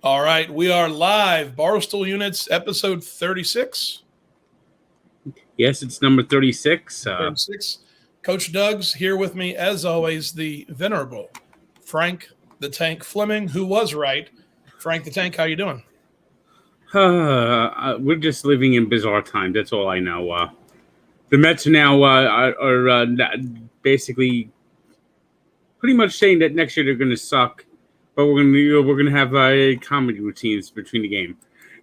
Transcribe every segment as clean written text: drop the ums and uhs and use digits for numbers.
All right, we are live. Barstool Units, episode 36. Yes, it's number 36. 36. Coach Doug's here with me, as always, the venerable Frank the Tank Fleming, who was right. Frank the Tank, how you doing? We're just living in bizarre times. That's all I know. The Mets now are basically pretty much saying that next year they're going to suck, but we're going to have comedy routines between the game.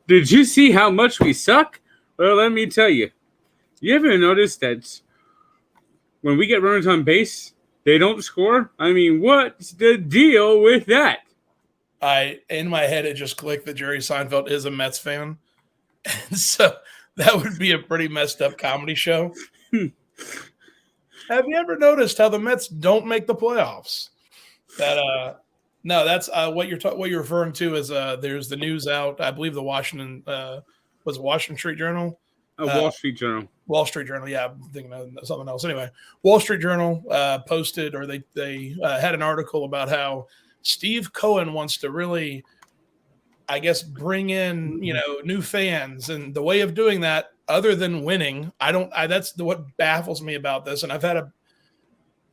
Did you see how much we suck? Well, let me tell you. You ever notice that when we get runners on base, they don't score? I mean, what's the deal with that? In my head, it just clicked that Jerry Seinfeld is a Mets fan. And so that would be a pretty messed up comedy show. Have you ever noticed how the Mets don't make the playoffs? No, that's what you're referring to is there's the news out. I believe the Washington Street Journal. Wall Street Journal. Wall Street Journal, yeah, I'm thinking of something else. Anyway, Wall Street Journal posted, or they had an article about how Steve Cohen wants to really, I guess, bring in new fans, and the way of doing that, other than winning, that's what baffles me about this. And I've had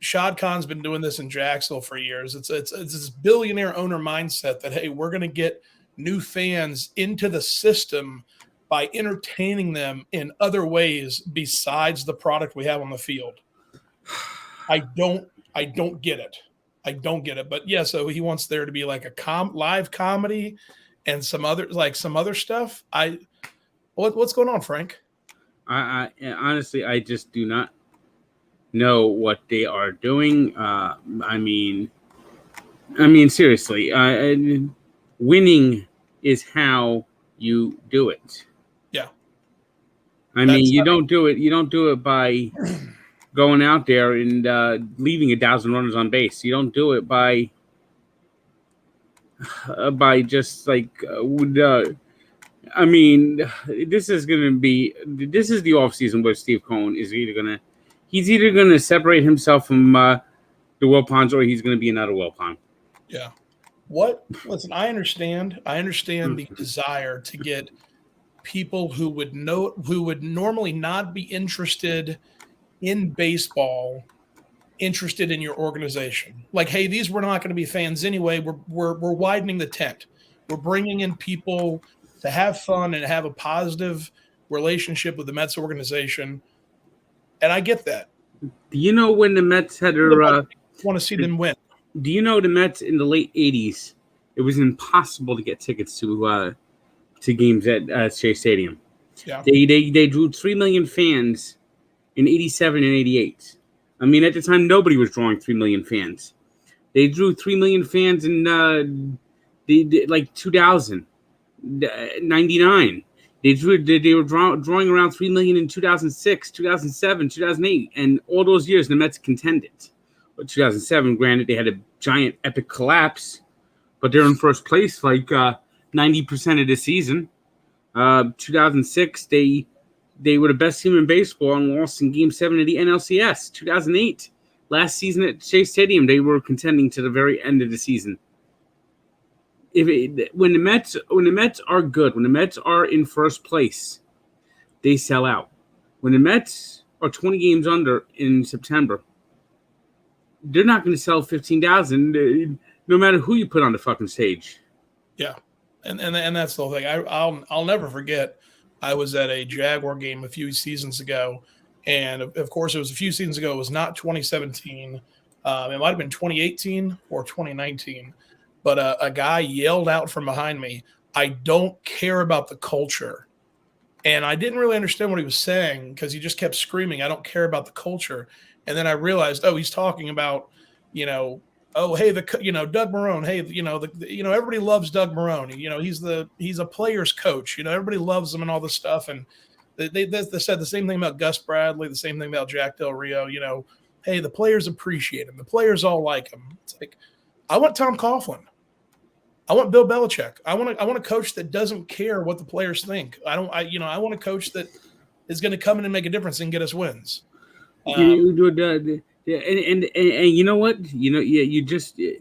Shad Khan's been doing this in Jacksonville for years. It's this billionaire owner mindset that, hey, we're going to get new fans into the system by entertaining them in other ways besides the product we have on the field. I don't get it. I don't get it. But yeah, so he wants there to be like a live comedy and some other stuff. What's going on, Frank? I honestly, I just do not know what they are doing. I mean, seriously, winning is how you do it. Yeah. You don't do it by going out there and leaving 1,000 runners on base. You don't do it by just like this is the off season where Steve Cohen is either gonna separate himself from the Wilpons, or he's gonna be another Wilpon. Yeah. Listen, I understand the desire to get people who would normally not be interested in baseball interested in your organization. Like, hey, these were not going to be fans anyway. We're widening the tent. We're bringing in people to have fun and have a positive relationship with the Mets organization. And I get that. Do you know when the Mets had their want to see them win? Do you know the Mets in the late 80s, it was impossible to get tickets to games at Shea Stadium. Yeah. They drew 3 million fans in 87 and 88. I mean, at the time, nobody was drawing 3 million fans. They drew 3 million fans in 2000, 99. They were drawing around 3 million in 2006, 2007, 2008, and all those years the Mets contended. But 2007, granted, they had a giant epic collapse, but they're in first place 90% of the season. 2006, they were the best team in baseball and lost in Game 7 of the NLCS. 2008, last season at Shea Stadium, they were contending to the very end of the season. When the Mets are good, when the Mets are in first place, they sell out. When the Mets are 20 games under in September, they're not going to sell 15,000 no matter who you put on the fucking stage. Yeah, and that's the whole thing. I'll never forget. I was at a Jaguar game a few seasons ago, and of course it was a few seasons ago. It was not 2017. It might have been 2018 or 2019. But a guy yelled out from behind me, "I don't care about the culture." And I didn't really understand what he was saying because he just kept screaming, "I don't care about the culture." And then I realized, he's talking about, Doug Marrone. Hey, everybody loves Doug Marrone. He's a player's coach. Everybody loves him and all this stuff. And they said the same thing about Gus Bradley, the same thing about Jack Del Rio. Hey, the players appreciate him. The players all like him. It's like, I want Tom Coughlin. I want Bill Belichick. I want a coach that doesn't care what the players think. I want a coach that is going to come in and make a difference and get us wins. And you know what? The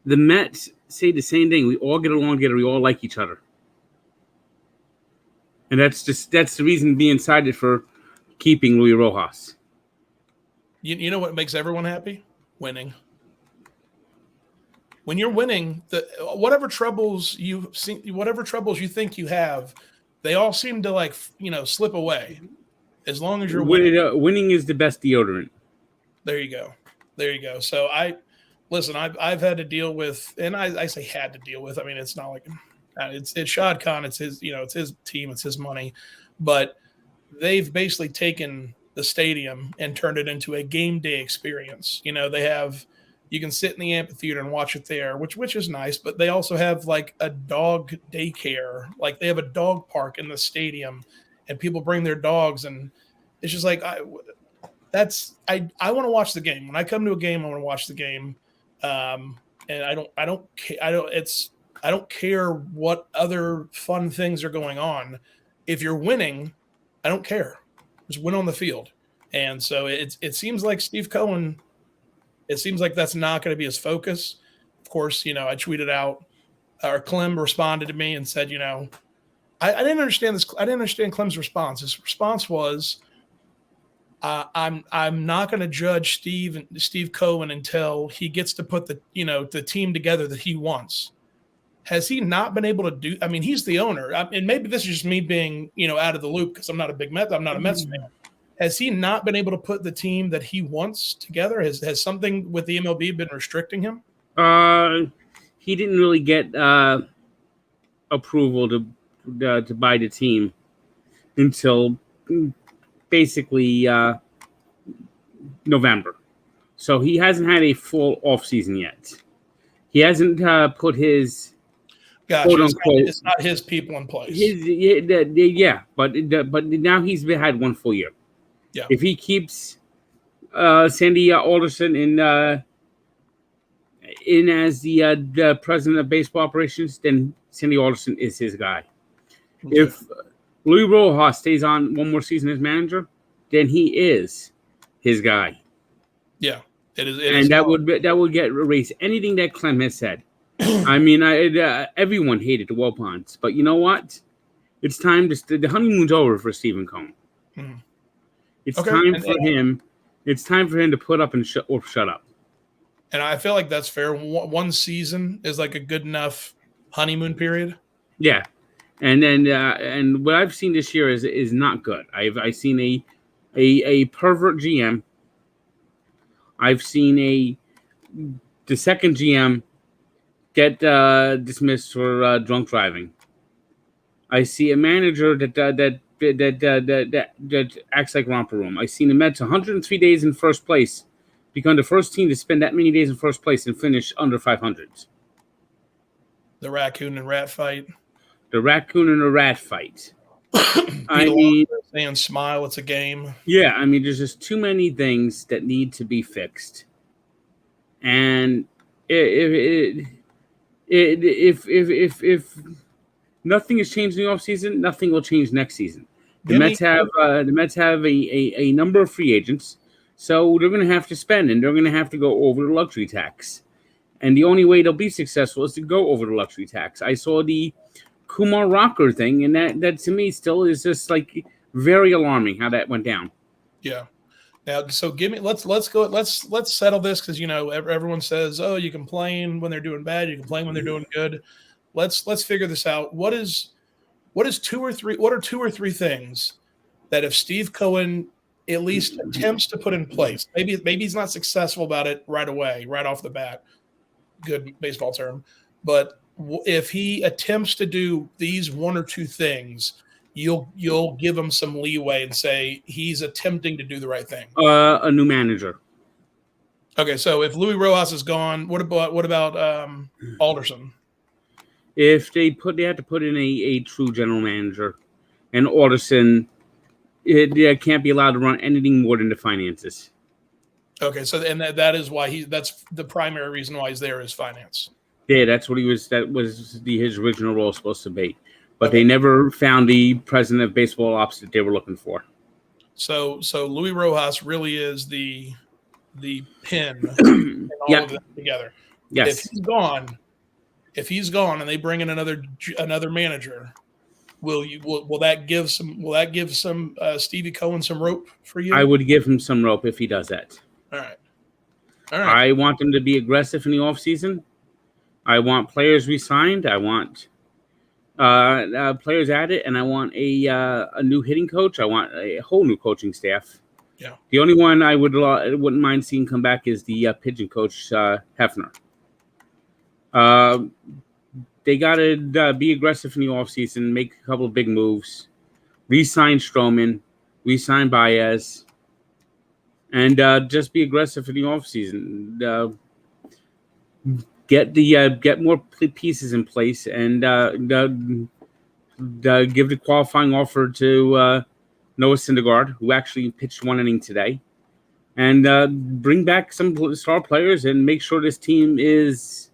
Mets say the same thing. We all get along together. We all like each other. And that's the reason being cited for keeping Luis Rojas. You know what makes everyone happy? Winning. When you're winning, whatever troubles you think you have, they all seem to slip away. As long as you're winning. Winning is the best deodorant. There you go. So I've had to deal with, and I say had to deal with. I mean, it's not like it's Shad Khan. It's his, it's his team. It's his money, but they've basically taken the stadium and turned it into a game day experience. You can sit in the amphitheater and watch it there, which is nice, but they also have like a dog daycare. Like they have a dog park in the stadium and people bring their dogs, and it's just like, I want to watch the game. When I come to a game, I want to watch the game. And I don't care what other fun things are going on. If you're winning, I don't care. Just win on the field. And so it seems like Steve Cohen, it seems like that's not going to be his focus. Of course, I tweeted out, or Clem responded to me and said, I didn't understand this. I didn't understand Clem's response. His response was, I'm not going to judge Steve Cohen until he gets to put the team together that he wants. Has he not been able to do? I mean, he's the owner, and maybe this is just me being out of the loop because I'm not a Mets fan. Has he not been able to put the team that he wants together? Has something with the MLB been restricting him? He didn't really get approval to buy the team until basically November. So he hasn't had a full off season yet. He hasn't put his it's not his people in place. But now he's had one full year. Yeah. If he keeps Sandy Alderson in as the president of baseball operations, then Sandy Alderson is his guy. Okay. If Luis Rojas stays on one more season as manager, then he is his guy. Yeah, it is. And that would get erased. Anything that Clem has said. I mean, everyone hated the Wilpons, but you know what? It's time the honeymoon's over for Stephen Cohen. Mm-hmm. It's time for him. It's time for him to put up and shut up. And I feel like that's fair. One season is like a good enough honeymoon period. Yeah, and then and what I've seen this year is not good. I've seen a pervert GM. I've seen the second GM get dismissed for drunk driving. I see a manager that acts like romper room. I've seen the Mets 103 days in first place, become the first team to spend that many days in first place and finish under 500. The raccoon and rat fight. The raccoon and the rat fight. I mean, saying smile, it's a game. Yeah, I mean, there's just too many things that need to be fixed, and if nothing has changed in the offseason, nothing will change next season. The Mets have a number of free agents, so they're going to have to spend, and they're going to have to go over the luxury tax. And the only way they'll be successful is to go over the luxury tax. I saw the Kumar Rocker thing, and that to me still is just like very alarming how that went down. Yeah. Now, so let's go. Let's settle this because everyone says, oh, you complain when they're doing bad, you complain when they're doing good. Let's figure this out. What are two or three things that if Steve Cohen at least attempts to put in place, maybe he's not successful about it right away, right off the bat, good baseball term, but if he attempts to do these one or two things, you'll give him some leeway and say he's attempting to do the right thing. A new manager. Okay, so if Luis Rojas is gone, what about Alderson? If they have to put in a true general manager, and Alderson, it can't be allowed to run anything more than the finances. Okay, so and that is why that's the primary reason why he's there is finance. Yeah, that's what he was. That was his original role supposed to be, but they never found the president of baseball ops that they were looking for. So Luis Rojas really is the pin in all of that together. Yes. If he's gone, if he's gone and they bring in another manager, will that give some Stevie Cohen some rope for you? I would give him some rope if he does that. All right. I want him to be aggressive in the offseason. I want players re-signed. I want players added, and I want a new hitting coach. I want a whole new coaching staff. Yeah. The only one I wouldn't mind seeing come back is the Pigeon coach, Hefner. They got to be aggressive in the offseason, make a couple of big moves, re-sign Stroman, re-sign Baez, and just be aggressive in the offseason. Get more pieces in place and give the qualifying offer to Noah Syndergaard, who actually pitched one inning today, and bring back some star players and make sure this team is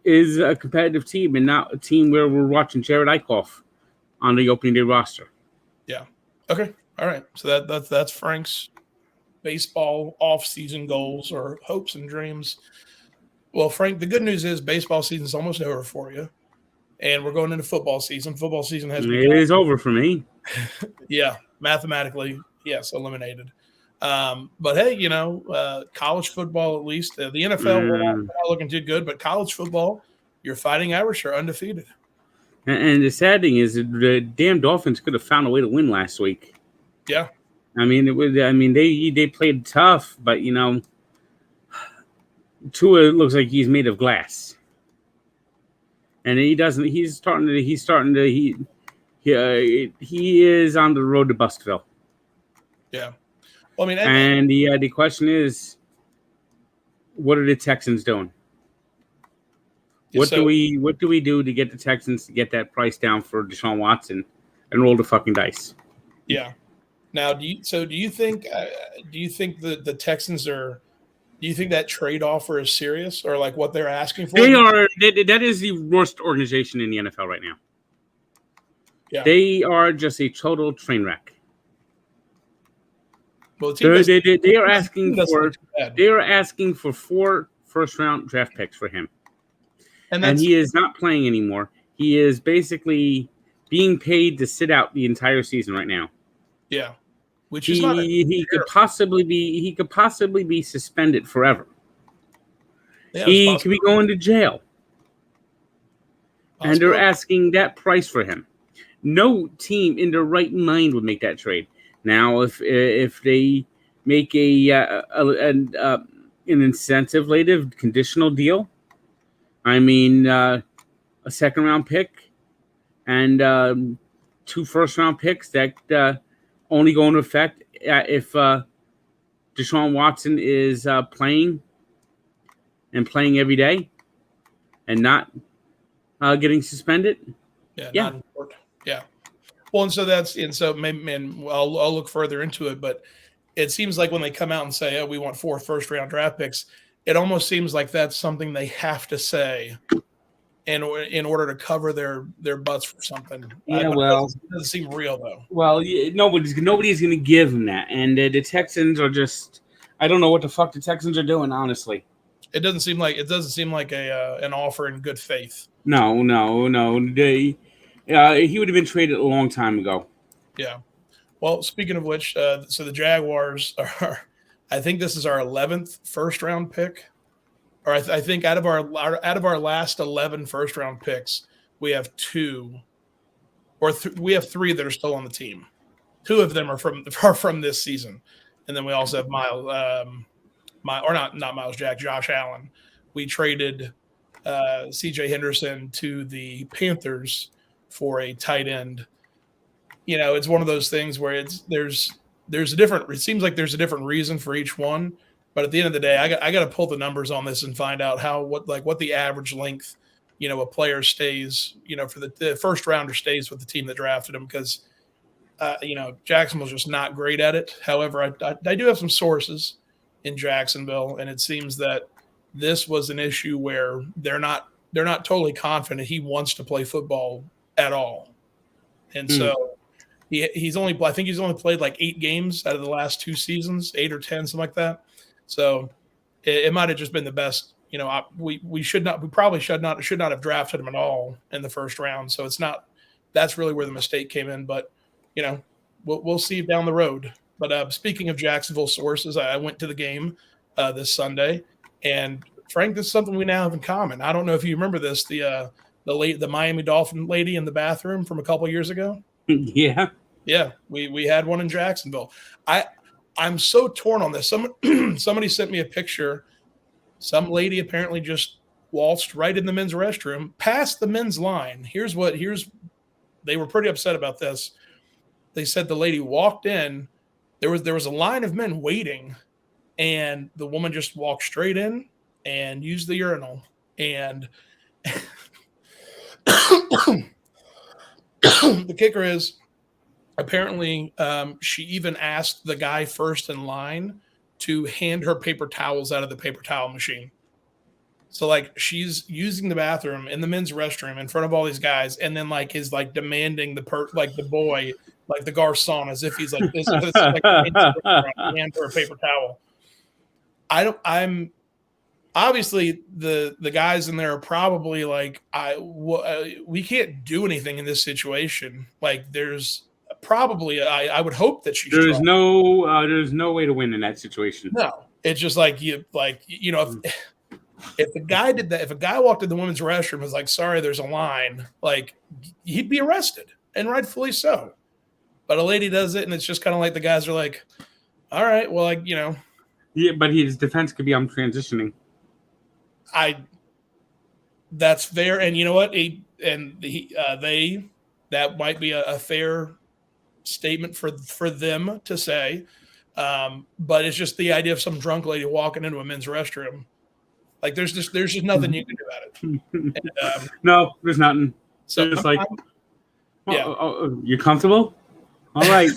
a competitive team and not a team where we're watching Jared Eichhoff on the opening day roster. Yeah. Okay. All right. So that's Frank's baseball off-season goals or hopes and dreams. Well, Frank, the good news is baseball season is almost over for you, and we're going into football season. Football season has begun. It is over for me. Yeah, mathematically, yes, eliminated. But hey, college football at least. The NFL, we're not looking too good, but college football, your Fighting Irish are undefeated. And the sad thing is, the damn Dolphins could have found a way to win last week. Yeah, I mean, they played tough, but Tua looks like he's made of glass, and he doesn't. He is on the road to Bustville. Yeah. Well, I mean, and the question is, what are the Texans doing? What do we do to get the Texans to get that price down for Deshaun Watson and roll the fucking dice? Yeah. Now, do you think that the Texans are? Do you think that trade offer is serious, or like what they're asking for? They are. That is the worst organization in the NFL right now. Yeah. They are just a total train wreck. Well, they are asking for 4 first-round draft picks for him, and he is not playing anymore. He is basically being paid to sit out the entire season right now. Yeah. Which he could possibly be suspended forever. Yeah, he could be going to jail. And they're asking that price for him. No team in their right mind would make that trade. Now, if they make an incentive-laden conditional deal, I mean, a second-round pick and 2 first-round picks that only go into effect if Deshaun Watson is playing every day and not getting suspended. Yeah. Yeah. Well, I'll look further into it, but it seems like when they come out and say, "Oh, we want 4 first-round draft picks," it almost seems like that's something they have to say in order to cover their butts for something. Yeah, it doesn't seem real though. Well, nobody's going to give them that, and the Texans are just—I don't know what the fuck the Texans are doing, honestly. It doesn't seem like an offer in good faith. No. He would have been traded a long time ago. Yeah. Well, speaking of which, so the Jaguars are. I think this is our 11th first-round pick. Or I think out of our last 11 first-round picks, we have 2, or we have 3 that are still on the team. 2 of them are from this season, and then we also have Josh Allen. We traded C.J. Henderson to the Panthers for a tight end. It's one of those things where there's a different. It seems like there's a different reason for each one. But at the end of the day, I got to pull the numbers on this and find out what the average length, a player stays, for the first rounder stays with the team that drafted him, because, Jacksonville's just not great at it. However, I do have some sources in Jacksonville, and it seems that this was an issue where they're not totally confident he wants to play football at all, and so he's only played like 8 games out of the last 2 seasons, 8 or 10, something like that. So it might have just been the best we probably should not have drafted him at all in the first round. So that's really where the mistake came in. But we'll see down the road. But speaking of Jacksonville sources, I went to the game this Sunday, and Frank, this is something we now have in common. I don't know if you remember this, the Miami Dolphin lady in the bathroom from a couple of years ago. Yeah. Yeah, we had one in Jacksonville. I'm so torn on this. Somebody sent me a picture. Some lady apparently just waltzed right in the men's restroom, past the men's line. They were pretty upset about this. They said the lady walked in. There was a line of men waiting, and the woman just walked straight in and used the urinal. And the kicker is, apparently, she even asked the guy first in line to hand her paper towels out of the paper towel machine. So like she's using the bathroom in the men's restroom in front of all these guys, and then like is like demanding the boy, like the garçon, as if he's like this is like hand her a paper towel. I'm obviously the guys in there are probably like we can't do anything in this situation. Like there's probably I would hope that she's there's no way to win in that situation. No, it's just like if the guy did that, if a guy walked in the women's restroom and was like, sorry, there's a line, like he'd be arrested, and rightfully so. But a lady does it, and it's just kind of like the guys are like, all right, well, like, Yeah, but his defense could be, I'm transitioning. That's fair, and you know what? That might be a fair statement for them to say, but it's just the idea of some drunk lady walking into a men's restroom. Like there's just nothing you can do about it. And, no, there's nothing. So it's like, you comfortable? All right,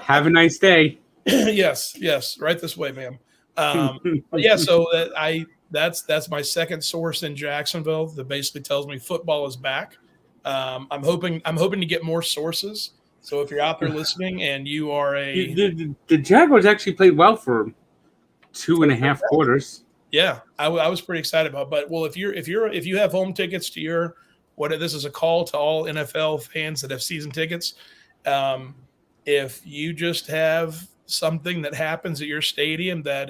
have a nice day. yes, right this way, ma'am. But yeah, so that's my second source in Jacksonville that basically tells me football is back. I'm hoping to get more sources. So if you're out there listening and you are the Jaguars actually played well for 2.5 quarters. Yeah, I was pretty excited about it. But well, if you have home tickets to this is a call to all NFL fans that have season tickets. If you just have something that happens at your stadium that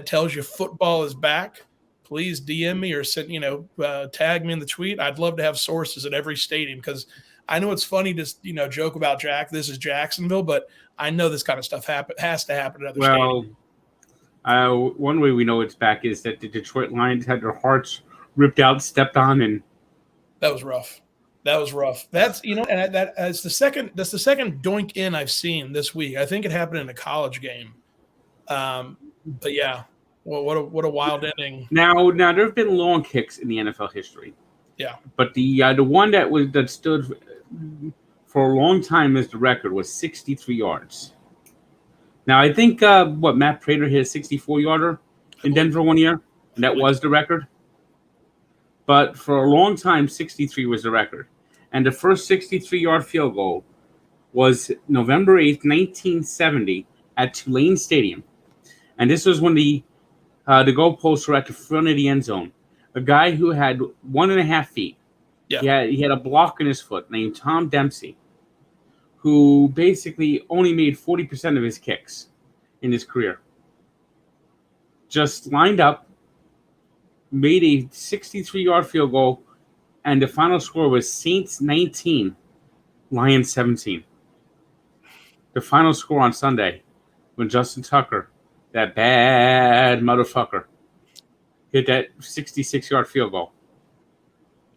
tells you football is back, please DM me or send tag me in the tweet. I'd love to have sources at every stadium, because I know it's funny to joke about this is Jacksonville, but I know this kind of stuff has to happen at other stadiums. One way we know it's back is that the Detroit Lions had their hearts ripped out, stepped on, and that was rough. That's that's the second doink in I've seen this week. I think it happened in a college game. But yeah, well, what a wild ending. Now there have been long kicks in the NFL history. Yeah, but the one that stood for a long time as the record was 63 yards. Now, I think Matt Prater hit a 64-yarder in Denver one year, and that was the record. But for a long time, 63 was the record. And the first 63-yard field goal was November 8th, 1970 at Tulane Stadium. And this was when the goalposts were at the front of the end zone. A guy who had 1.5 feet. Yeah. He had a block in his foot named Tom Dempsey, who basically only made 40% of his kicks in his career. Just lined up, made a 63-yard field goal, and the final score was Saints 19, Lions 17. The final score on Sunday, when Justin Tucker, that bad motherfucker, hit that 66-yard field goal,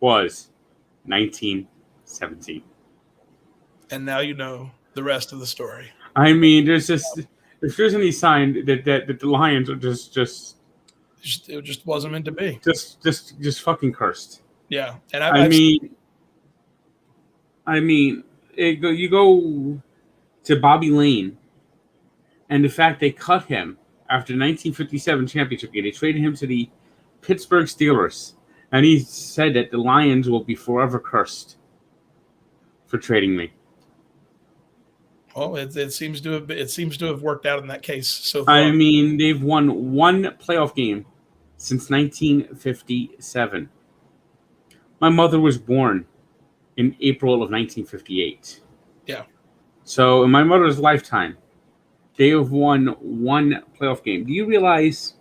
was 19-17. And now you know the rest of the story. I mean, if there's any sign that the Lions are just it just wasn't meant to be. Just fucking cursed. Yeah, and you go to Bobby Lane, and the fact they cut him after the 1957 championship game, they traded him to the Pittsburgh Steelers, and he said that the Lions will be forever cursed for trading me. Well, it seems to have worked out in that case so far. I mean, they've won one playoff game since 1957. My mother was born in April of 1958. Yeah. So in my mother's lifetime, they have won one playoff game. Do you realize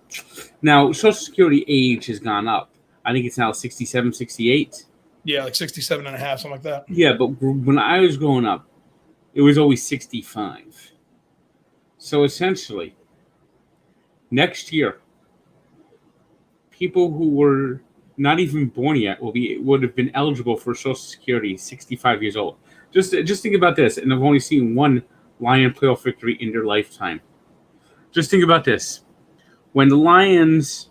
now Social Security age has gone up? I think it's now 67, 68. Yeah, like 67 and a half, something like that. Yeah, but when I was growing up, it was always 65. So essentially, next year, people who were not even born yet would have been eligible for Social Security 65 years old. Just think about this, and I've only seen one Lion playoff victory in their lifetime. Just think about this. When the Lions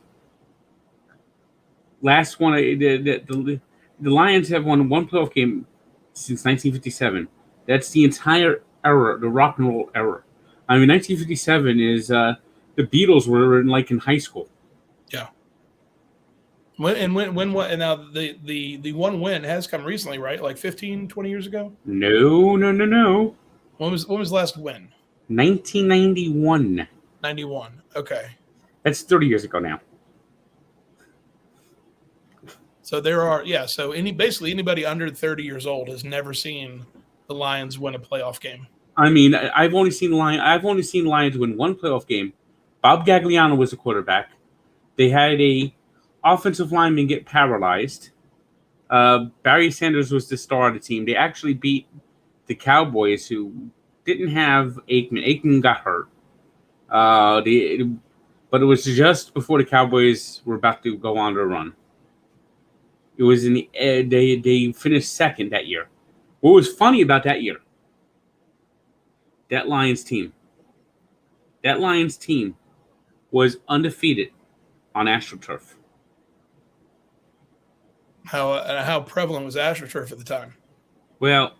last won, the Lions have won one playoff game since 1957. That's the entire era, the rock and roll era. I mean, 1957 is the Beatles were in high school. Yeah. And now the one win has come recently, right? Like 15, 20 years ago? No. When was the last win? 1991. 91. Okay. That's 30 years ago now. So so basically anybody under 30 years old has never seen the Lions win a playoff game. I mean, I've only seen Lions win one playoff game. Bob Gagliano was the quarterback. They had a offensive lineman get paralyzed. Barry Sanders was the star of the team. They actually beat the Cowboys, who didn't have Aikman. Aikman got hurt. But it was just before the Cowboys were about to go on their run. It was in the they finished second that year. What was funny about that year? That Lions team was undefeated on AstroTurf. How prevalent was AstroTurf at the time? Well,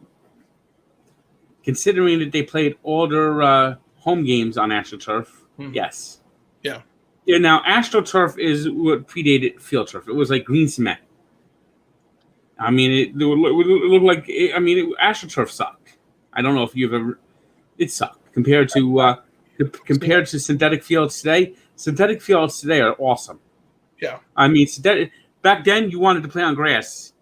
considering that they played all their home games on AstroTurf, yes. Yeah. Yeah. Now AstroTurf is what predated field turf. It was like green cement. I mean, it looked like. AstroTurf sucked. I don't know if you've ever. It sucked compared to synthetic fields today. Synthetic fields today are awesome. Yeah. I mean, back then you wanted to play on grass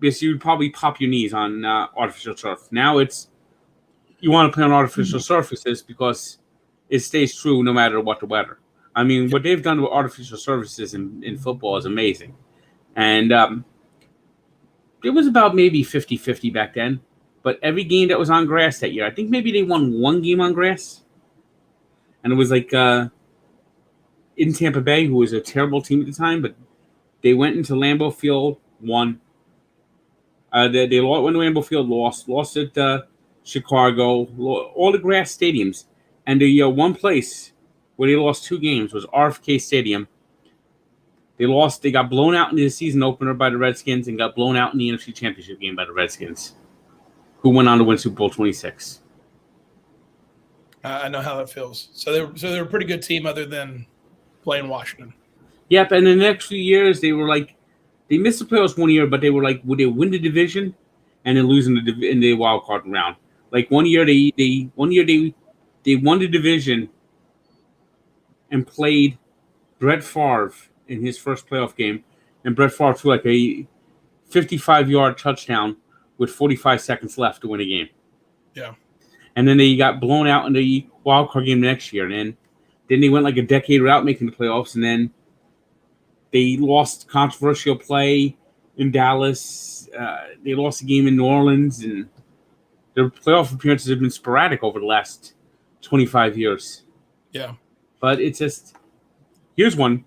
because you'd probably pop your knees on artificial turf. Now you want to play on artificial surfaces because it stays true no matter what the weather. I mean, what they've done with artificial surfaces in football is amazing. And it was about maybe 50-50 back then. But every game that was on grass that year, I think maybe they won one game on grass. And it was like in Tampa Bay, who was a terrible team at the time, but they went into Lambeau Field, won. They went to Lambeau Field, lost at Chicago, all the grass stadiums. And the one place where they lost two games was RFK Stadium. They got blown out in the season opener by the Redskins and got blown out in the NFC Championship game by the Redskins, who went on to win Super Bowl 26. I know how that feels. So they were a pretty good team other than playing Washington. Yep, and the next few years they missed the playoffs one year, but they were like, would they win the division and then lose in the wild card round? Like one year they won the division and played Brett Favre in his first playoff game, and Brett Favre threw like a 55-yard touchdown with 45 seconds left to win a game. Yeah. And then they got blown out in the wild card game next year. And then they went like a decade without making the playoffs. And then they lost controversial play in Dallas. They lost a game in New Orleans. And their playoff appearances have been sporadic over the last 25 years. Yeah. But it's just, here's one.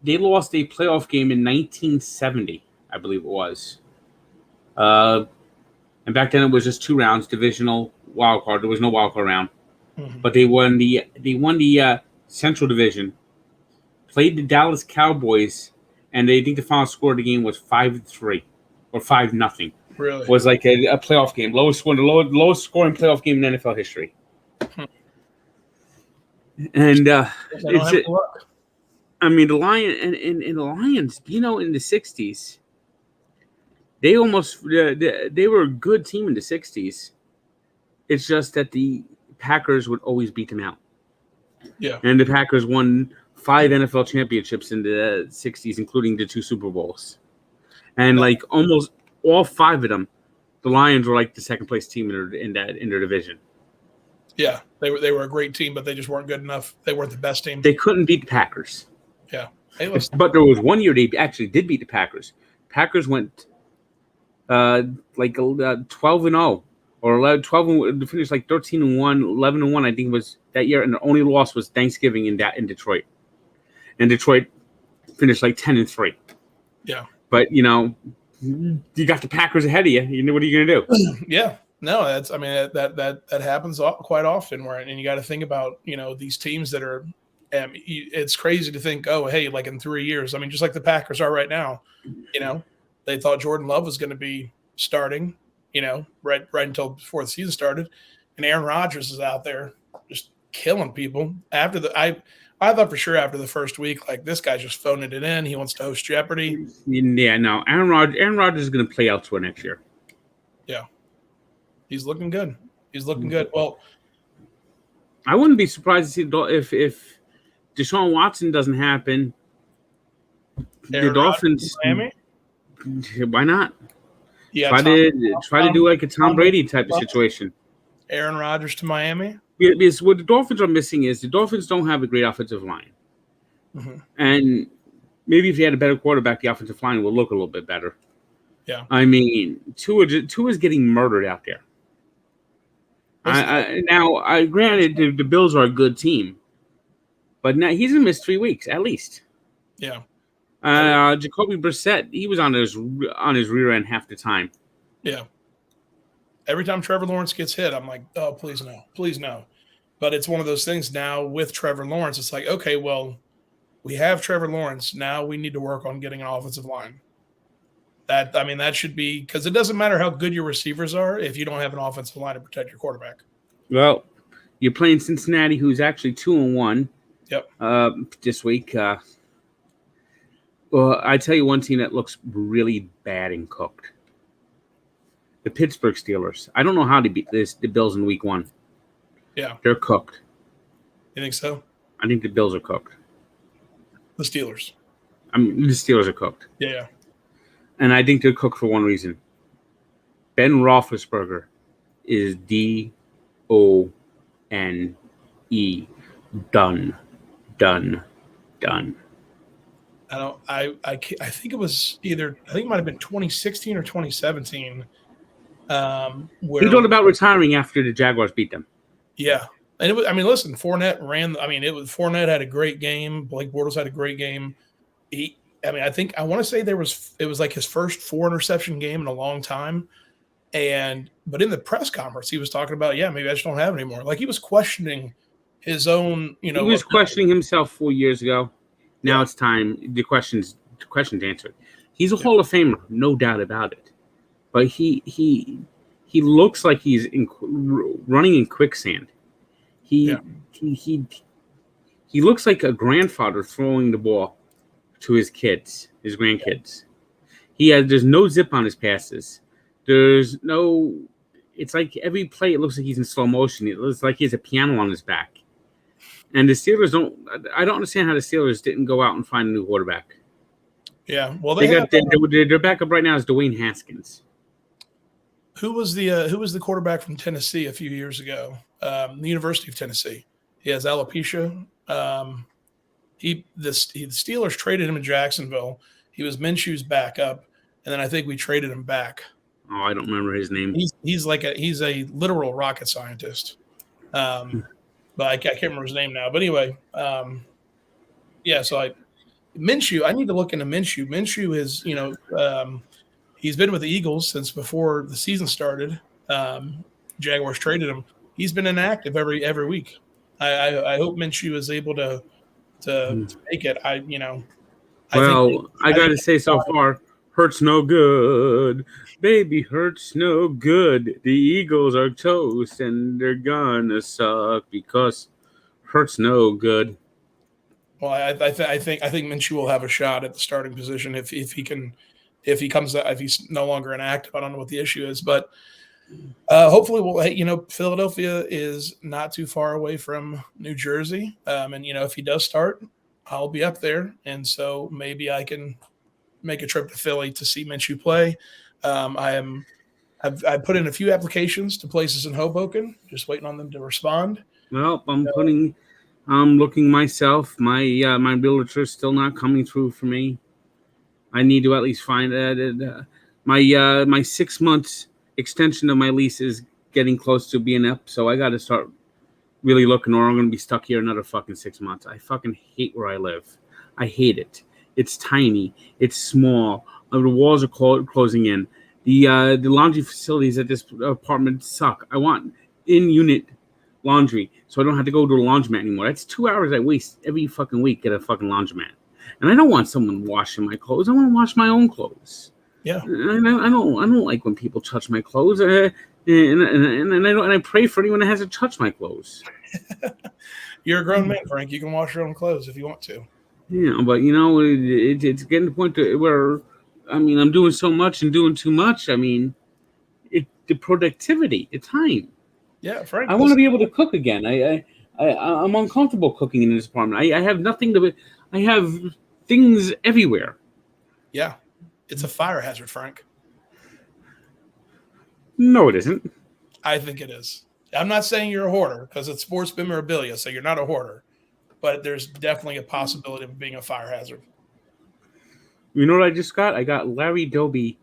They lost a playoff game in 1970, I believe it was. And back then it was just 2 rounds, divisional, wild card. There was no wild card round. Mm-hmm. But they won the Central Division, played the Dallas Cowboys, and they think the final score of the game was 5-3 or 5-0. Really? It was like a playoff game, lowest scoring playoff game in NFL history. And I mean, the Lions and the Lions, in the 60s, they were a good team in the 60s. It's just that the Packers would always beat them out. Yeah. And the Packers won 5 NFL championships in the 60s, including the 2 Super Bowls. And like almost all 5 of them, the Lions were like the second place team in their division. Yeah, they were a great team, but they just weren't good enough. They weren't the best team. They couldn't beat the Packers. Yeah. But there was one year they actually did beat the Packers. Packers went 12-0 or 12 to finish like 13-1, 11-1. I think it was that year, and the only loss was Thanksgiving in Detroit. And Detroit finished like 10-3. Yeah. But you got the Packers ahead of you. You know what are you gonna do? Yeah. No, that happens quite often. And you got to think about these teams that are. It's crazy to think, oh, hey, like in 3 years. I mean, just like the Packers are right now. They thought Jordan Love was going to be starting. Right until before the season started, and Aaron Rodgers is out there just killing people. I thought for sure after the first week, like this guy's just phoning it in. He wants to host Jeopardy. Yeah, no, Aaron Rodgers is going to play elsewhere next year. Yeah, he's looking good. Well, I wouldn't be surprised to see if Deshaun Watson doesn't happen. Aaron the Dolphins, Miami? Why not? Yeah, try to do like a Tom Brady type of situation. Aaron Rodgers to Miami. Yeah, because what the Dolphins are missing is the Dolphins don't have a great offensive line, and maybe if you had a better quarterback, the offensive line will look a little bit better. Yeah, I mean, Tua's getting murdered out there. Granted, the Bills are a good team, but now he's gonna miss 3 weeks at least. Yeah. Jacoby Brissett, he was on his rear end half the time. Yeah. Every time Trevor Lawrence gets hit, I'm like, oh, please no. But it's one of those things now with Trevor Lawrence. It's like, okay, well, we have Trevor Lawrence. Now we need to work on getting an offensive line. That should be, because it doesn't matter how good your receivers are if you don't have an offensive line to protect your quarterback. Well, you're playing Cincinnati, who's actually 2-1. Yep. This week. Well, I tell you one team that looks really bad and cooked. The Pittsburgh Steelers. I don't know how to beat the Bills in week 1. Yeah. They're cooked. You think so? I think the Bills are cooked. The Steelers. I mean, the Steelers are cooked. Yeah. And I think they're cooked for one reason. Ben Roethlisberger is D-O-N-E. Done. I think it was I think it might have been 2016 or 2017. Where he thought about retiring after the Jaguars beat them. Yeah. And listen, Fournette Fournette had a great game. Blake Bortles had a great game. I want to say it was like his first 4 interception game in a long time. But in the press conference, he was talking about, maybe I just don't have it anymore. Like he was questioning his own, He was questioning himself 4 years ago. Now it's time. The question's answered. He's a Hall of Famer, no doubt about it. But he looks like he's running in quicksand. He looks like a grandfather throwing the ball to his grandkids. There's no zip on his passes. There's no. It's like every play, it looks like he's in slow motion. It looks like he has a piano on his back. And the Steelers I don't understand how the Steelers didn't go out and find a new quarterback. Yeah, well, their backup right now is Dwayne Haskins. Who was the quarterback from Tennessee a few years ago? The University of Tennessee. He has alopecia. The Steelers traded him in Jacksonville. He was Minshew's backup, and then I think we traded him back. Oh, I don't remember his name. He's a literal rocket scientist. But I can't remember his name now. But anyway, Minshew, I need to look into Minshew. Minshew is, he's been with the Eagles since before the season started. Jaguars traded him. He's been inactive every week. I hope Minshew is able to make it. I got to say so far, Hurts no good. Baby Hurts no good. The Eagles are toast and they're gonna suck because Hurts no good. Well, I think Minshew will have a shot at the starting position if he's no longer inactive. I don't know what the issue is, but hopefully Philadelphia is not too far away from New Jersey. And if he does start, I'll be up there, and so maybe I can make a trip to Philly to see Minshew play. I've put in a few applications to places in Hoboken, just waiting on them to respond. Well, I'm looking myself. My realtor's still not coming through for me. I need to at least find my 6 months extension of my lease is getting close to being up, so I got to start really looking, or I'm going to be stuck here another fucking 6 months. I fucking hate where I live. I hate it. It's tiny. It's small. The walls are closing in. The laundry facilities at this apartment suck. I want in-unit laundry, so I don't have to go to a laundromat anymore. That's 2 hours I waste every fucking week at a fucking laundromat. And I don't want someone washing my clothes. I want to wash my own clothes. Yeah. And I don't like when people touch my clothes. And I pray for anyone that has to touch my clothes. You're a grown man, Frank. You can wash your own clothes if you want to. Yeah, but it's getting to the point where, I'm doing so much and doing too much. The productivity, the time. Yeah, Frank. I want to be able to cook again. I'm uncomfortable cooking in this apartment. I have nothing to. I have things everywhere. Yeah, it's a fire hazard, Frank. No, it isn't. I think it is. I'm not saying you're a hoarder because it's sports memorabilia, so you're not a hoarder. But there's definitely a possibility of being a fire hazard. You know what I just got? I got Larry Doby,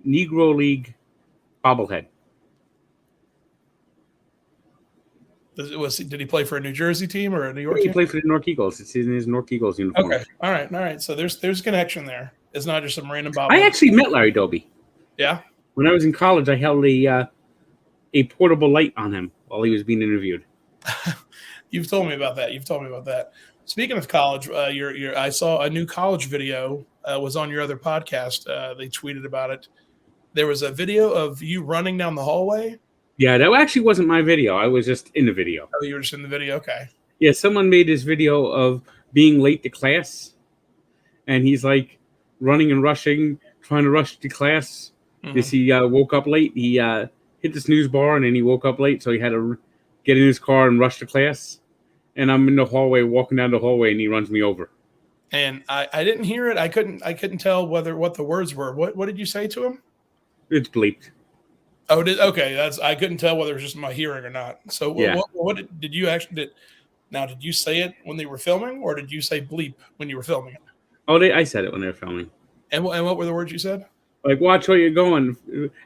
Negro League bobblehead. Did he play for a New Jersey team or a New York team? He played for the New York Eagles. It's in his New York Eagles uniform. Okay. All right. So there's connection there. It's not just some random bobblehead. I actually met Larry Doby. Yeah? When I was in college, I held a portable light on him while he was being interviewed. You've told me about that. Speaking of college, I saw a new college video was on your other podcast. They tweeted about it. There was a video of you running down the hallway. Yeah, that actually wasn't my video. I was just in the video. Oh, you were just in the video? Okay. Yeah, someone made this video of being late to class, and he's like running and rushing, trying to rush to class. Mm-hmm. Because he woke up late. He hit the snooze bar, and then he woke up late, so he had to get in his car and rush to class. And I'm in the hallway, walking down the hallway, and he runs me over. And I didn't hear it. I couldn't tell what the words were. What did you say to him? It's bleeped. Oh, okay. I couldn't tell whether it was just my hearing or not. So yeah. What did you actually did? Now, did you say it when they were filming, or did you say bleep when you were filming it? Oh, I said it when they were filming. And what were the words you said? Like, watch where you're going,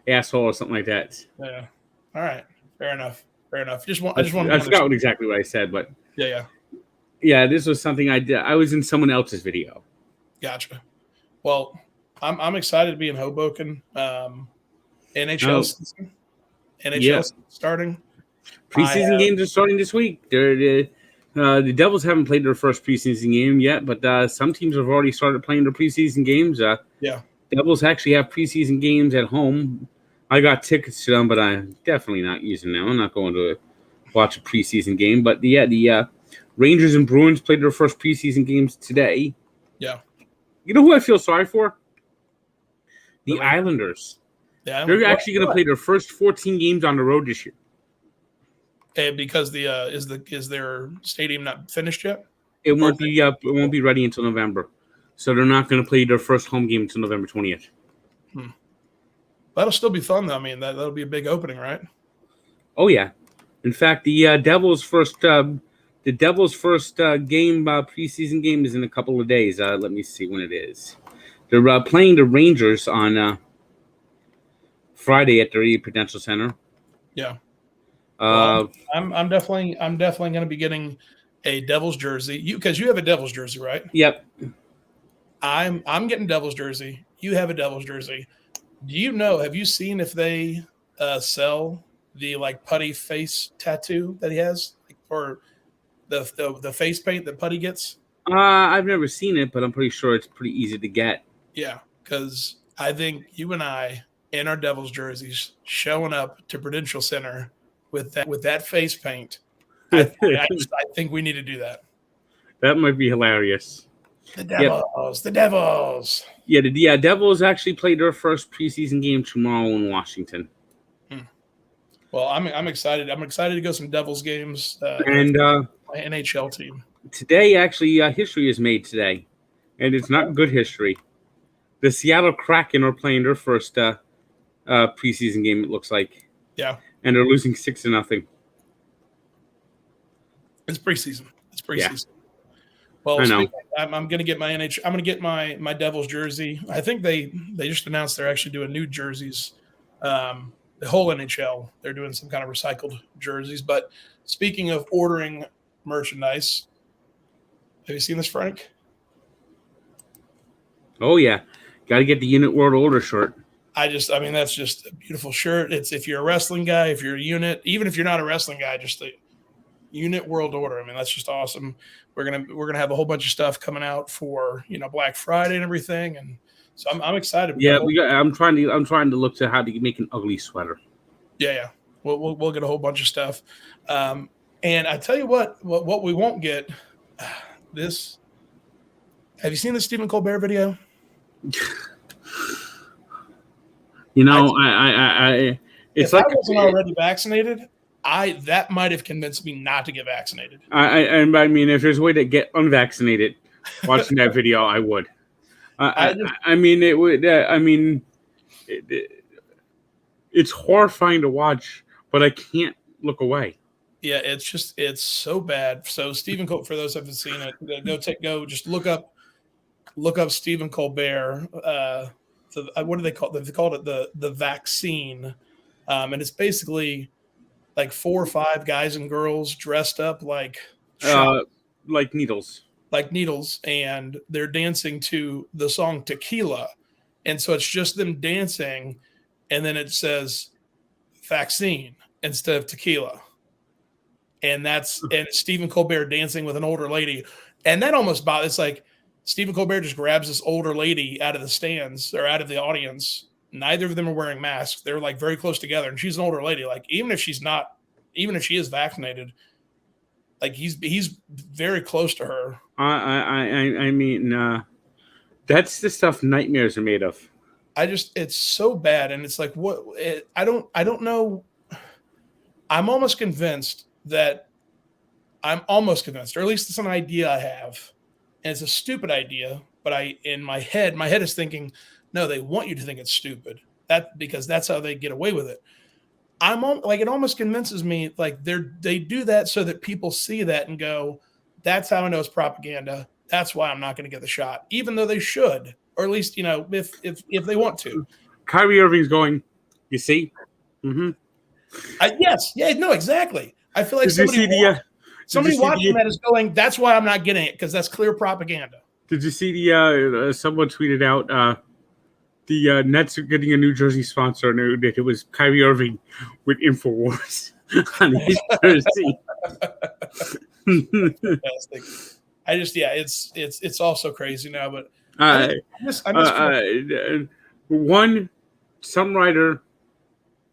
asshole, or something like that. Yeah. All right. Fair enough. I forgot exactly what I said, but yeah. This was something I did. I was in someone else's video. Gotcha. Well, I'm excited to be in Hoboken. NHL season. NHL starting. Preseason games are starting this week. The Devils haven't played their first preseason game yet, but some teams have already started playing their preseason games. Devils actually have preseason games at home. I got tickets to them, but I'm definitely not using them. I'm not going to watch a preseason game. But the Rangers and Bruins played their first preseason games today. Yeah. You know who I feel sorry for? The Islanders. They're actually going to play their first 14 games on the road this year. And because is their stadium not finished yet? It won't be ready until November. So they're not going to play their first home game until November 20th. That'll still be fun, though. I mean, that'll be a big opening, right? Oh yeah. In fact, the Devils' first game preseason game is in a couple of days. Let me see when it is. They're playing the Rangers on Friday at the Prudential Center. Yeah. I'm definitely going to be getting a Devils jersey. Because you have a Devils jersey, right? Yep. I'm getting Devils jersey. You have a Devils jersey. Do you know? Have you seen if they sell the putty face tattoo that he has, or the face paint that Putty gets? I've never seen it, but I'm pretty sure it's pretty easy to get. Yeah, because I think you and I in our Devils jerseys showing up to Prudential Center with that face paint. I think we need to do that. That might be hilarious. The Devils. Yeah, the Devils actually played their first preseason game tomorrow in Washington. Well, I'm excited. I'm excited to go some Devils games and my NHL team. Today, actually, history is made today, and it's not good history. The Seattle Kraken are playing their first preseason game, it looks like. Yeah. And they're losing 6-0. It's preseason. Yeah. Well, I know. I'm going to get my I'm going to get my Devils jersey. I think they just announced they're actually doing new jerseys. The whole NHL, they're doing some kind of recycled jerseys. But speaking of ordering merchandise, have you seen this, Frank? Oh, yeah. Got to get the Unit World Order shirt. I mean, that's just a beautiful shirt. It's if you're a wrestling guy, if you're a unit, even if you're not a wrestling guy, just the Unit World Order. I mean, that's just awesome. We're gonna have a whole bunch of stuff coming out for Black Friday and everything, and so I'm excited. Yeah, I'm trying to look to how to make an ugly sweater. Yeah. We'll get a whole bunch of stuff, and I tell you what we won't get this. Have you seen the Stephen Colbert video? It's if I wasn't already vaccinated, that might have convinced me not to get vaccinated. I mean, if there's a way to get unvaccinated, watching that video, I would. It's horrifying to watch, but I can't look away. Yeah, it's so bad. So Stephen Colbert, for those who haven't seen it, go just look up Stephen Colbert. What do they call it? They called it the vaccine, and it's basically like 4 or 5 guys and girls dressed up like needles, and they're dancing to the song Tequila, and so it's just them dancing, and then it says vaccine instead of tequila, and Stephen Colbert dancing with an older lady, and that almost it's like Stephen Colbert just grabs this older lady out of the stands or out of the audience. Neither of them are wearing masks. They're like very close together, and she's an older lady. Like even if she is vaccinated, like he's very close to her. I mean, that's the stuff nightmares are made of. It's so bad, and it's like I don't know. I'm almost convinced, or at least it's an idea I have, and it's a stupid idea. But in my head is thinking, no, they want you to think it's stupid. Because that's how they get away with it. It almost convinces me like they do that so that people see that and go, that's how I know it's propaganda. That's why I'm not going to get the shot, even though they should, or at least if they want to. Kyrie Irving's going, you see? Mm-hmm. Yes, yeah, no, exactly. I feel like somebody watching that is going, that's why I'm not getting it, because that's clear propaganda. Did you see someone tweeted out the Nets are getting a New Jersey sponsor, and it was Kyrie Irving with InfoWars on his jersey. Fantastic. It's also crazy now, but some writer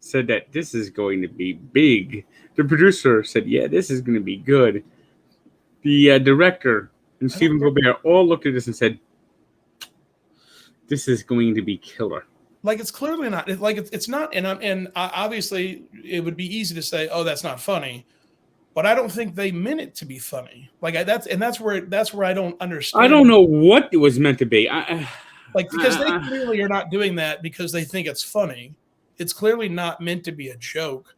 said that this is going to be big. The producer said, yeah, this is going to be good. The director and Stephen Colbert all looked at this and said, this is going to be killer. Like, it's clearly not. It's not. And obviously, it would be easy to say, oh, that's not funny. But I don't think they meant it to be funny. That's where I don't understand. I don't know what it was meant to be. Because they clearly are not doing that because they think it's funny. It's clearly not meant to be a joke.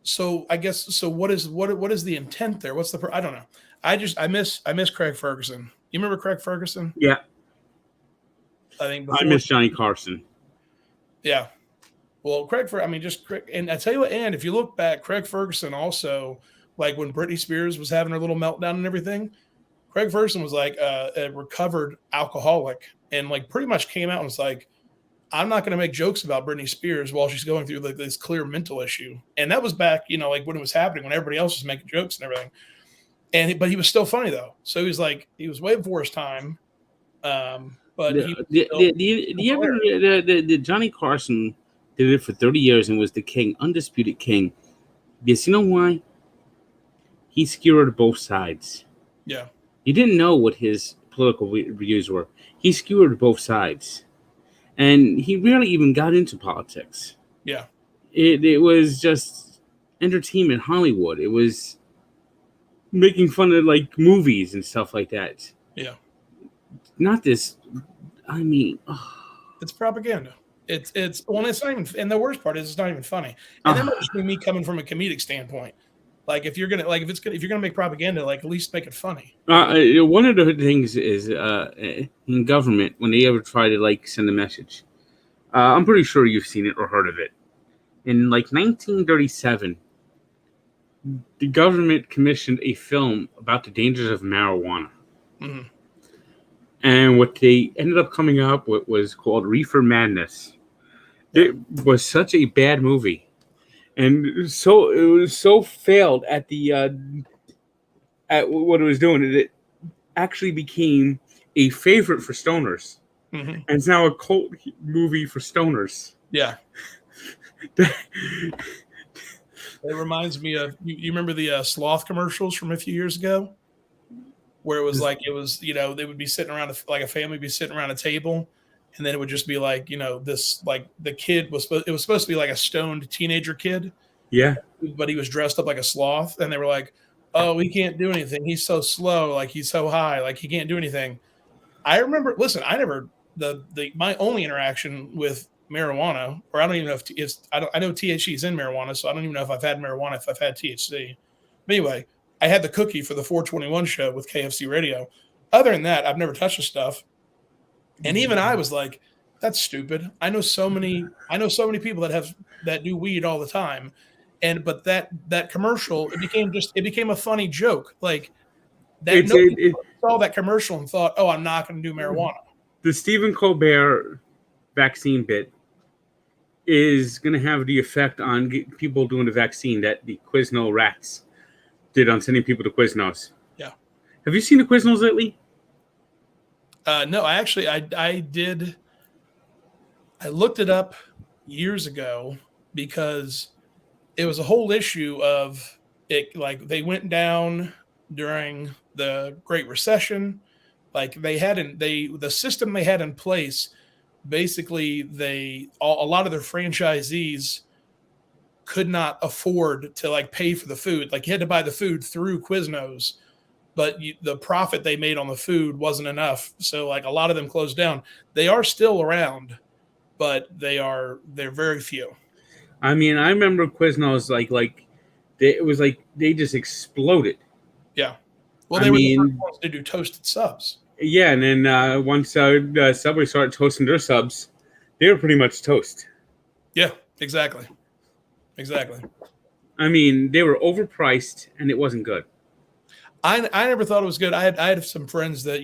So I guess what is the intent there? I don't know. I miss Craig Ferguson. You remember Craig Ferguson? Yeah. I miss Johnny Carson. Yeah. Well, and I tell you what, and if you look back, Craig Ferguson also, like when Britney Spears was having her little meltdown and everything, Craig Ferguson was like a recovered alcoholic and like pretty much came out and was like, I'm not going to make jokes about Britney Spears while she's going through like this clear mental issue. And that was back, like when it was happening, when everybody else was making jokes and everything. But he was still funny though. So he was waiting for his time. But the Johnny Carson did it for 30 years and was the king, undisputed king. Yes, you know why? He skewered both sides. Yeah. You didn't know what his political views were. He skewered both sides. And he rarely even got into politics. Yeah. It was just entertainment Hollywood. It was making fun of like movies and stuff like that. Yeah. Not this. I mean, It's propaganda. It's it's not even, and the worst part is it's not even funny. And that might just be me coming from a comedic standpoint. Like if you're gonna like if you're gonna make propaganda, like at least make it funny. one of the things is in government when they ever try to like send a message. I'm pretty sure you've seen it or heard of it. In like 1937, the government commissioned a film about the dangers of marijuana. Mm-hmm. And what they ended up coming up with was called Reefer Madness. It was such a bad movie, and it was so failed at the at what it was doing. It actually became a favorite for stoners, Mm-hmm. and it's now a cult movie for stoners. Yeah. It reminds me of you remember the sloth commercials from a few years ago, where it was like they would be sitting around like a family would be sitting around a table, and then it would just be like this like the kid was supposed to be like a stoned teenager kid, Yeah, but he was dressed up like a sloth, and they were like, oh, he can't do anything, he's so slow, like he's so high, like he can't do anything. I remember, listen, I never my only interaction with marijuana, or I don't even know if it's I know THC is in marijuana, so I don't even know if I've had marijuana, if I've had THC. But anyway, I had the cookie for the 421 show with KFC Radio. Other than that, I've never touched the stuff. And even I was like, that's stupid. I know so many people that do weed all the time. But that commercial, it became a funny joke. Like that nobody saw that commercial and thought, oh, I'm not going to do marijuana. The Stephen Colbert vaccine bit is going to have the effect on people doing the vaccine that the Quizno rats did on sending people to Quiznos. Yeah. Have you seen the Quiznos lately? No, I did. I looked it up years ago because it was a whole issue of it. Like they went down during the Great Recession. Like the system they had in place, basically a lot of their franchisees could not afford to like pay for the food. Like you had to buy the food through Quiznos, but the profit they made on the food wasn't enough. So like a lot of them closed down. They are still around, but they're very few. I mean, I remember Quiznos it was like they just exploded. Yeah. Well, they were the first ones to do toasted subs. Yeah, and then once Subway started toasting their subs, they were pretty much toast. Yeah, exactly. I mean, they were overpriced, and it wasn't good. I never thought it was good. I had some friends that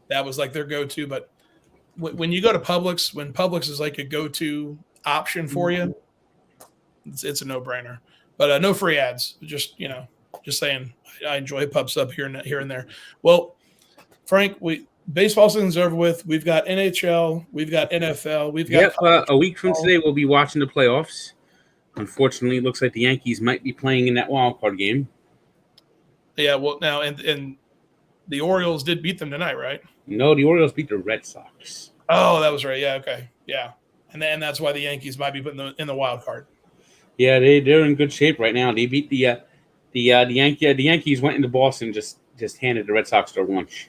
that was like their go-to, but when you go to Publix, when Publix is like a go-to option for you, it's a no-brainer. But no free ads. Just saying, I enjoy Pub Sub here and there. Well, Frank, baseball season's over with. We've got NHL, we've got NFL, we've got a week from today we'll be watching the playoffs. Unfortunately, it looks like the Yankees might be playing in that wild card game. Yeah, well, now and the Orioles did beat them tonight, right? No, the Orioles beat the Red Sox. Oh, that was right. Yeah, okay, yeah, and that's why the Yankees might be putting in the wild card. Yeah, they're in good shape right now. They beat the Yankees went into Boston, just handed the Red Sox their lunch.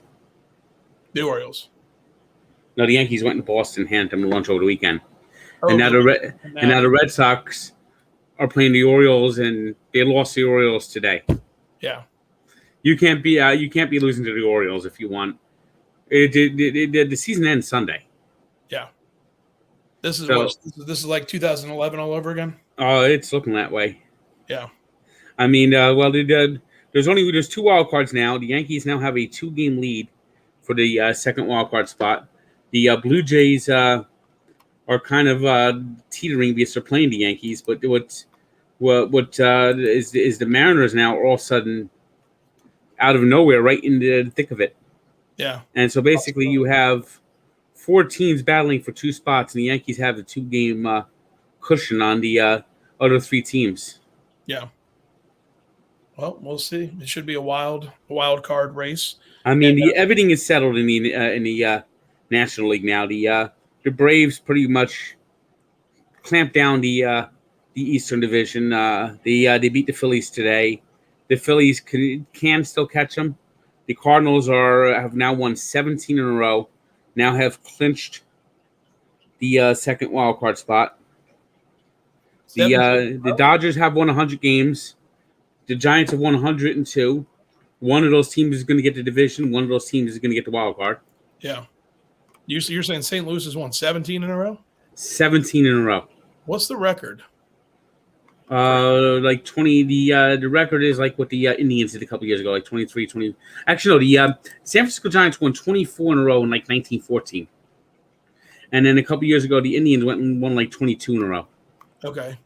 The Orioles. No, the Yankees went to Boston, handed them lunch over the weekend, and now the Red Sox are playing the Orioles, and they lost the Orioles today. Yeah, you can't be losing to the Orioles if you want. The season ends Sunday. Yeah, this is like 2011 all over again. Oh, it's looking that way. Yeah, I mean, there's 2 wild cards now. The Yankees now have a 2-game lead for the second wild card spot. The Blue Jays are kind of teetering because they're playing the Yankees. But what is the Mariners now all of a sudden out of nowhere right in the thick of it? Yeah. And so basically you have 4 teams battling for 2 spots, and the Yankees have the 2-game cushion on the other 3 teams. Yeah. Well, we'll see. It should be a wild card race. I mean, everything is settled in the National League now. The Braves pretty much clamped down the Eastern Division. They beat the Phillies today. The Phillies can still catch them. The Cardinals have now won 17 in a row. Now have clinched the second wild card spot. The Dodgers have won 100 games. The Giants have won 102. One of those teams is going to get the division. One of those teams is going to get the wild card. Yeah. You're saying St. Louis has won 17 in a row? 17 in a row. What's the record? Like 20. The record is like what the Indians did a couple years ago, like 23, 20. Actually, no, the San Francisco Giants won 24 in a row in like 1914. And then a couple years ago, the Indians went and won like 22 in a row. Okay.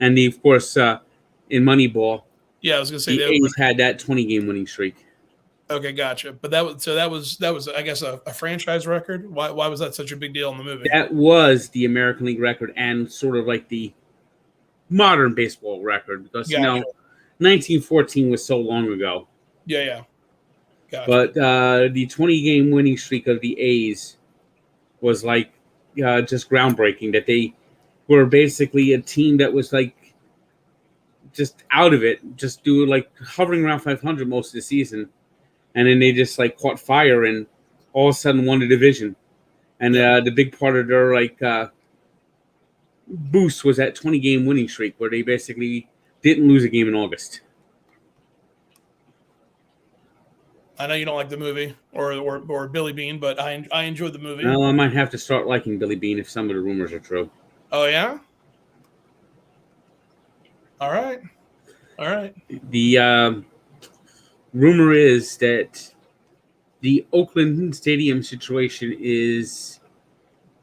And of course, in Moneyball, yeah, I was gonna say the A's had that 20-game winning streak. Okay, gotcha. But that was I guess a franchise record. Why was that such a big deal in the movie? That was the American League record and sort of like the modern baseball record because 1914 was so long ago. Yeah. Gotcha. But the 20-game winning streak of the A's was like just groundbreaking. That they were basically a team that was like just out of it, just doing like hovering around 500 most of the season, and then they just like caught fire and all of a sudden won the division. And the big part of their like boost was that 20-game winning streak where they basically didn't lose a game in August. I know you don't like the movie or Billy Bean, but I enjoyed the movie. Well, I might have to start liking Billy Bean if some of the rumors are true. Oh yeah. All right. The rumor is that the Oakland Stadium situation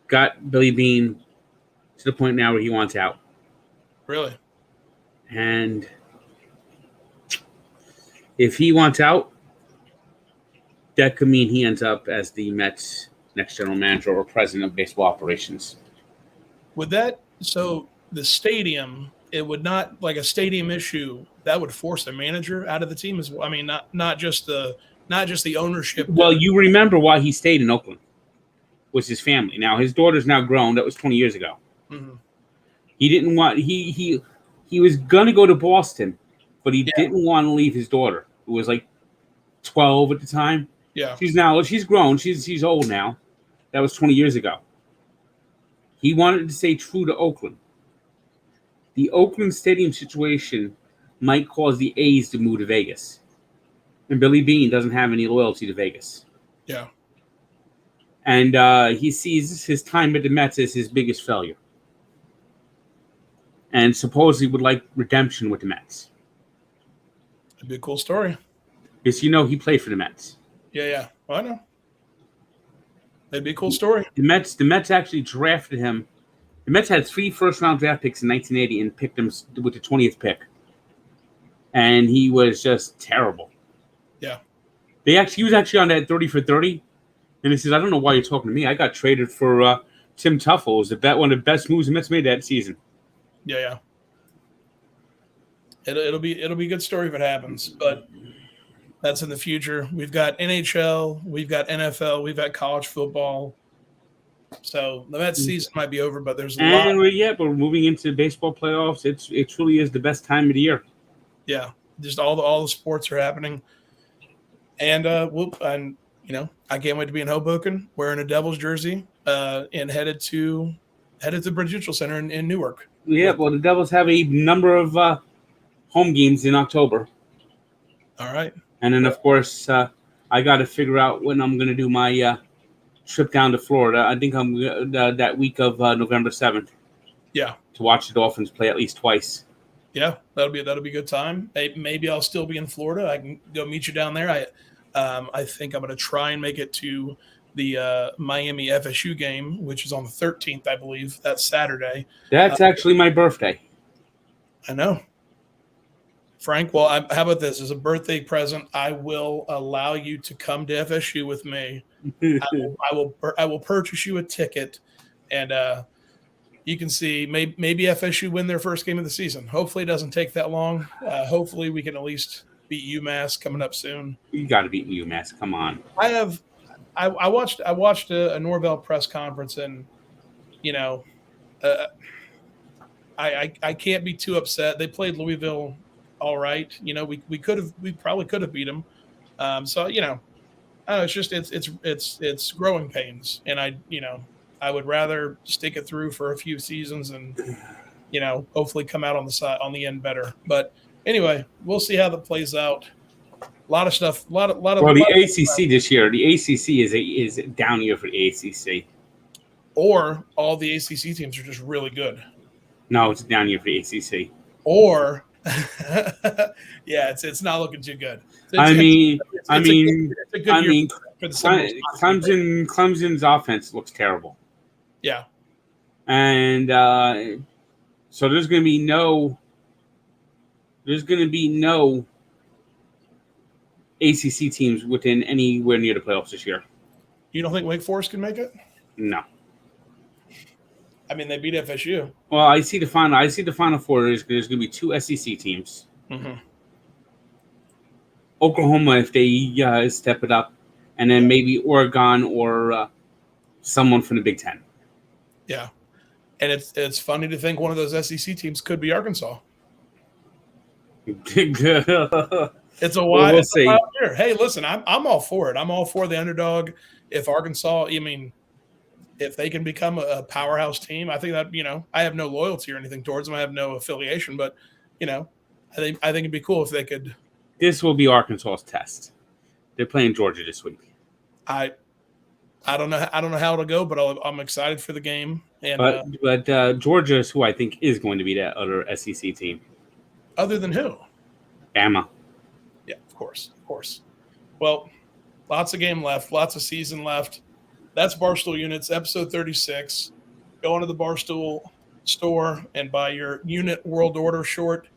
got Billy Bean to the point now where he wants out. Really? And if he wants out, that could mean he ends up as the Mets' next general manager or president of baseball operations. So the stadium, it would not, like a stadium issue, that would force the manager out of the team as well. I mean, not just the ownership. Well, you remember why he stayed in Oakland was his family. Now his daughter's now grown. That was 20 years ago. Mm-hmm. He didn't want he was gonna go to Boston, but he didn't want to leave his daughter, who was like 12 at the time. Yeah, she's grown. She's old now. That was 20 years ago. He wanted to stay true to Oakland. The Oakland Stadium situation might cause the A's to move to Vegas. And Billy Bean doesn't have any loyalty to Vegas. Yeah. And he sees his time at the Mets as his biggest failure. And supposedly would like redemption with the Mets. It'd be a cool story. Because he played for the Mets. Yeah. Well, I know. It'd be a cool story. The Mets actually drafted him. The Mets had 3 first-round draft picks in 1980 and picked him with the 20th pick. And he was just terrible. Yeah. He was actually on that 30 for 30. And he says, I don't know why you're talking to me. I got traded for Tim Tuffle. It was one of the best moves the Mets made that season. Yeah. It'll be a good story if it happens, but that's in the future. We've got NHL, we've got NFL, we've got college football. So the Mets season might be over, but there's a lot. But we're moving into baseball playoffs. It truly is the best time of the year. Yeah, just all the sports are happening, and I can't wait to be in Hoboken wearing a Devils jersey and headed to Prudential Center in Newark. Yeah, well, the Devils have a number of home games in October. All right. And then, of course, I got to figure out when I'm going to do my trip down to Florida. I think I'm that week of November 7th. Yeah. To watch the Dolphins play at least twice. Yeah, that'll be a good time. Maybe I'll still be in Florida. I can go meet you down there. I think I'm going to try and make it to the Miami FSU game, which is on the 13th, I believe. That's Saturday. That's actually my birthday. I know. Frank, well, how about this? As a birthday present, I will allow you to come to FSU with me. I will purchase you a ticket, and you can see maybe FSU win their first game of the season. Hopefully, it doesn't take that long. Hopefully, we can at least beat UMass coming up soon. You got to beat UMass. Come on. I watched a Norvell press conference, and I can't be too upset. They played Louisville all right. We probably could have beat them. So it's just it's growing pains, and I would rather stick it through for a few seasons and hopefully come out on the end better. But anyway, we'll see how that plays out. A lot of stuff, a lot of. Well, the ACC this year, the ACC is a down year for the ACC. Or all the ACC teams are just really good. No, it's a down year for the ACC. Or, yeah, it's not looking too good. Clemson's offense looks terrible. Yeah. And so there's going to be no ACC teams within anywhere near the playoffs this year. You don't think Wake Forest can make it? No. I mean, they beat FSU. Well, I see the final four. There's going to be two SEC teams. Mm-hmm. Oklahoma, if they step it up, and then maybe Oregon or someone from the Big Ten. Yeah, and it's funny to think one of those SEC teams could be Arkansas. It's a wild year. Hey, listen, I'm all for it. I'm all for the underdog. If Arkansas, if they can become a powerhouse team, I think that I have no loyalty or anything towards them. I have no affiliation, but I think it'd be cool if they could. This will be Arkansas's test. They're playing Georgia this week. I don't know how it'll go, but I'm excited for the game. And but Georgia is who I think is going to be that other SEC team. Other than who? Bama. Yeah, of course. Well, lots of game left, lots of season left. That's Barstool Units, episode 36. Go into the Barstool store and buy your Unit World Order shirt.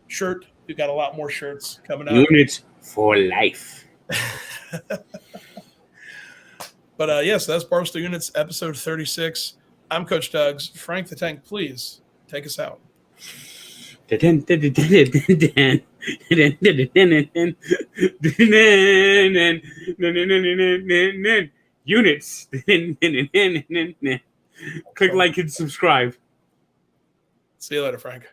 We've got a lot more shirts coming out. Units for life. But yes, that's Barstool Units, episode 36. I'm Coach Tuggs. Frank the Tank, please take us out. Units. Click like and subscribe. See you later, Frank.